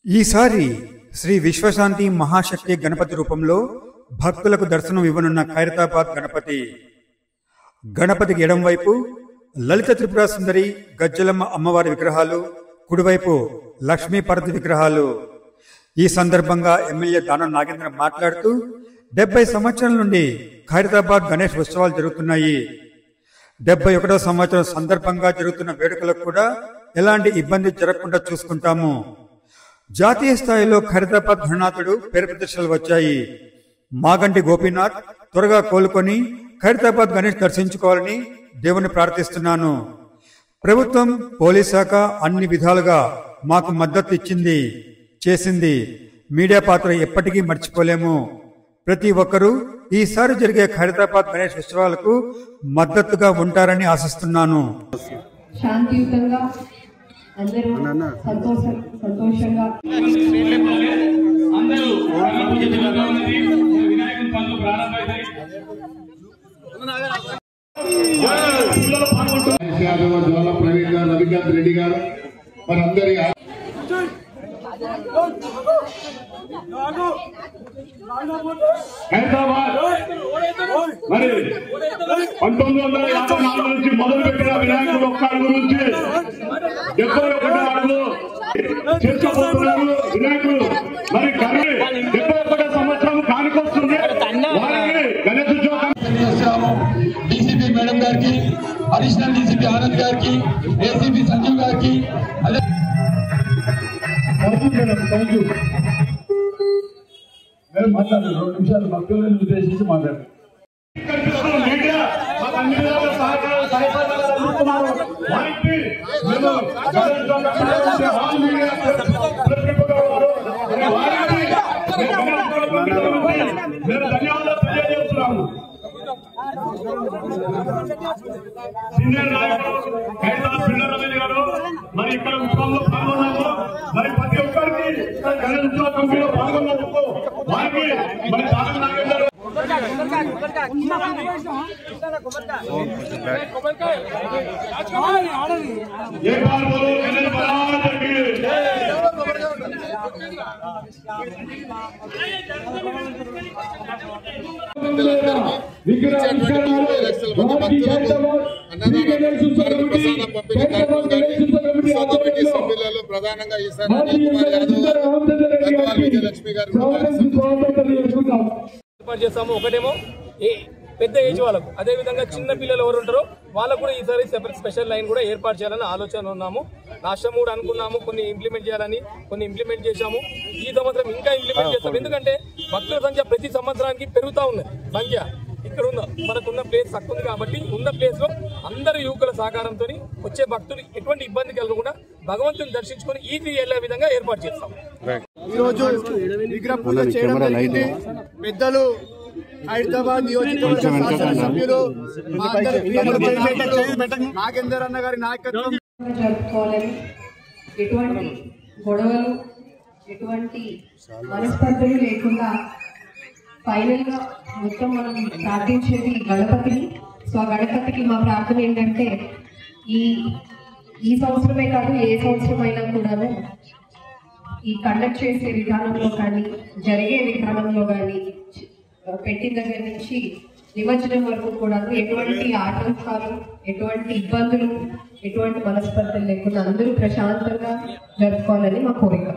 ఈసారి శ్రీ విశ్వశాంతి మహాశక్తి గణపతి రూపంలో భక్తులకు దర్శనం ఇవ్వనున్న ఖైరతాబాద్ గణపతికి ఎడం వైపు లలిత త్రిపుర సుందరి గజ్జలమ్మ అమ్మవారి విగ్రహాలు, కుడివైపు లక్ష్మీపరతి విగ్రహాలు. ఈ సందర్భంగా ఎమ్మెల్యే దానం నాగేంద్ర మాట్లాడుతూ 70 సంవత్సరాల నుండి ఖైరతాబాద్ గణేష్ ఉత్సవాలు జరుగుతున్నాయి. 71వ సంవత్సరం సందర్భంగా జరుగుతున్న వేడుకలకు కూడా ఎలాంటి ఇబ్బంది జరగకుండా చూసుకుంటాము. జాతీయ స్థాయిలో ఖైరతాబాద్ గణనాథుడు పేరు ప్రతిష్టలు వచ్చాయి. మాగంటి గోపీనాథ్ త్వరగా కోలుకొని ఖైరతాబాద్ గణేష్ దర్శించుకోవాలని దేవుని ప్రార్థిస్తున్నాను. ప్రభుత్వం, పోలీస్ శాఖ అన్ని విధాలుగా మాకు మద్దతు ఇచ్చింది, చేసింది. మీడియా పాత్ర ఎప్పటికీ మర్చిపోలేము. ప్రతి ఒక్కరూ ఈసారి జరిగే ఖైరతాబాద్ గణేష్ ఉత్సవాలకు మద్దతుగా ఉంటారని ఆశిస్తున్నాను. శాంతియుతంగా అందరూ సంతోషంగా ప్రవీణ్ గారు, రవికాంత్ రెడ్డి గారు మనందరి హైదరాబాద్ మరి 1954 నుంచి మొదలు పెట్టిన వినాయకుడు ఒక్క అడుగు నుంచి 71 అడుగు చేసుకోబోతున్నారు వినాయకుడు. మరి 71 సంవత్సరం కానికొస్తుంది. గణేశ డీసీపీ మేడం గారికి, అడిషనల్ డీసీపీ ఆనంద్ గారికి, ఏసీపీ సంజీవ్ గారికి మాట్లాడారు. 2 నిమిషాలు భక్తులను ఉద్దేశించి మాట్లాడారు. ధన్యవాదాలు తెలియజేస్తున్నాము. సీనియర్ నాయకులు ఖైరతాబాద్ పిల్లరమేలి గారు మరి ఇక్కడ ఉత్సవంలో పాల్గొన్నారు. మరి ప్రతి ఒక్కరికి గణేశ ఉత్సవ కమిటీలో పాల్గొన్నందుకు వారికి మరి దానం నాగేందర్ ప్రధానంగా ఈసారి అనిల్ కుమార్ యాదవ్ గారు, గద్వాల్ విజయలక్ష్మి గారు ఏర్పాటు చేస్తాము. ఒకటేమో పెద్ద ఏజ్ వాళ్ళకు, అదే విధంగా చిన్న పిల్లలు ఎవరు ఉంటారో వాళ్ళకు కూడా ఈసారి స్పెషల్ లైన్ కూడా ఏర్పాటు చేయాలని ఆలోచన ఉన్నాము. రాష్ట్రం కూడా అనుకున్నాము, కొన్ని ఇంప్లిమెంట్ చేయాలని, కొన్ని ఇంప్లిమెంట్ చేశాము. ఈ సంవత్సరం ఇంకా ఇంప్లిమెంట్ చేస్తాం. ఎందుకంటే భక్తుల సంఖ్య ప్రతి సంవత్సరానికి పెరుగుతూ ఉన్నది. సంఖ్య ఇక్కడ మనకున్న ప్లేస్ తక్కువ ఉంది కాబట్టి ఉన్న ప్లేస్ లో అందరు యువకుల సహకారంతో వచ్చే భక్తులు ఎటువంటి ఇబ్బంది కలగకుండా భగవంతుని దర్శించుకొని ఈజీ వెళ్లే విధంగా ఏర్పాటు చేస్తాం. ఈరోజు విగ్రహ పూజ చేయడం జరిగింది. పెద్దలు హైదరాబాద్ నియోజకవర్గ శాసనసభ్యులు నాగేందర్ అన్న గారి నాయకత్వం జరుపుకోవాలని, ఎటువంటి గొడవలు, ఎటువంటి మనస్పర్ధలు లేకుండా ఫైనల్ గా మొత్తం మనం ప్రార్థించేది గణపతిని. సో ఆ గణపతికి మా ప్రార్థన ఏంటంటే ఈ సంవత్సరమే కాదు, ఏ సంవత్సరం అయినా కూడాను ఈ కండక్ట్ చేసే విధానంలో కానీ, జరిగే విధానంలో కానీ, పెట్టిన దగ్గర నుంచి నిమజ్జనం వరకు కూడా ఎటువంటి ఆటంకాలు, ఎటువంటి ఇబ్బందులు, ఎటువంటి మనస్పర్ధలు లేకుండా అందరూ ప్రశాంతంగా జరుపుకోవాలని మా కోరిక.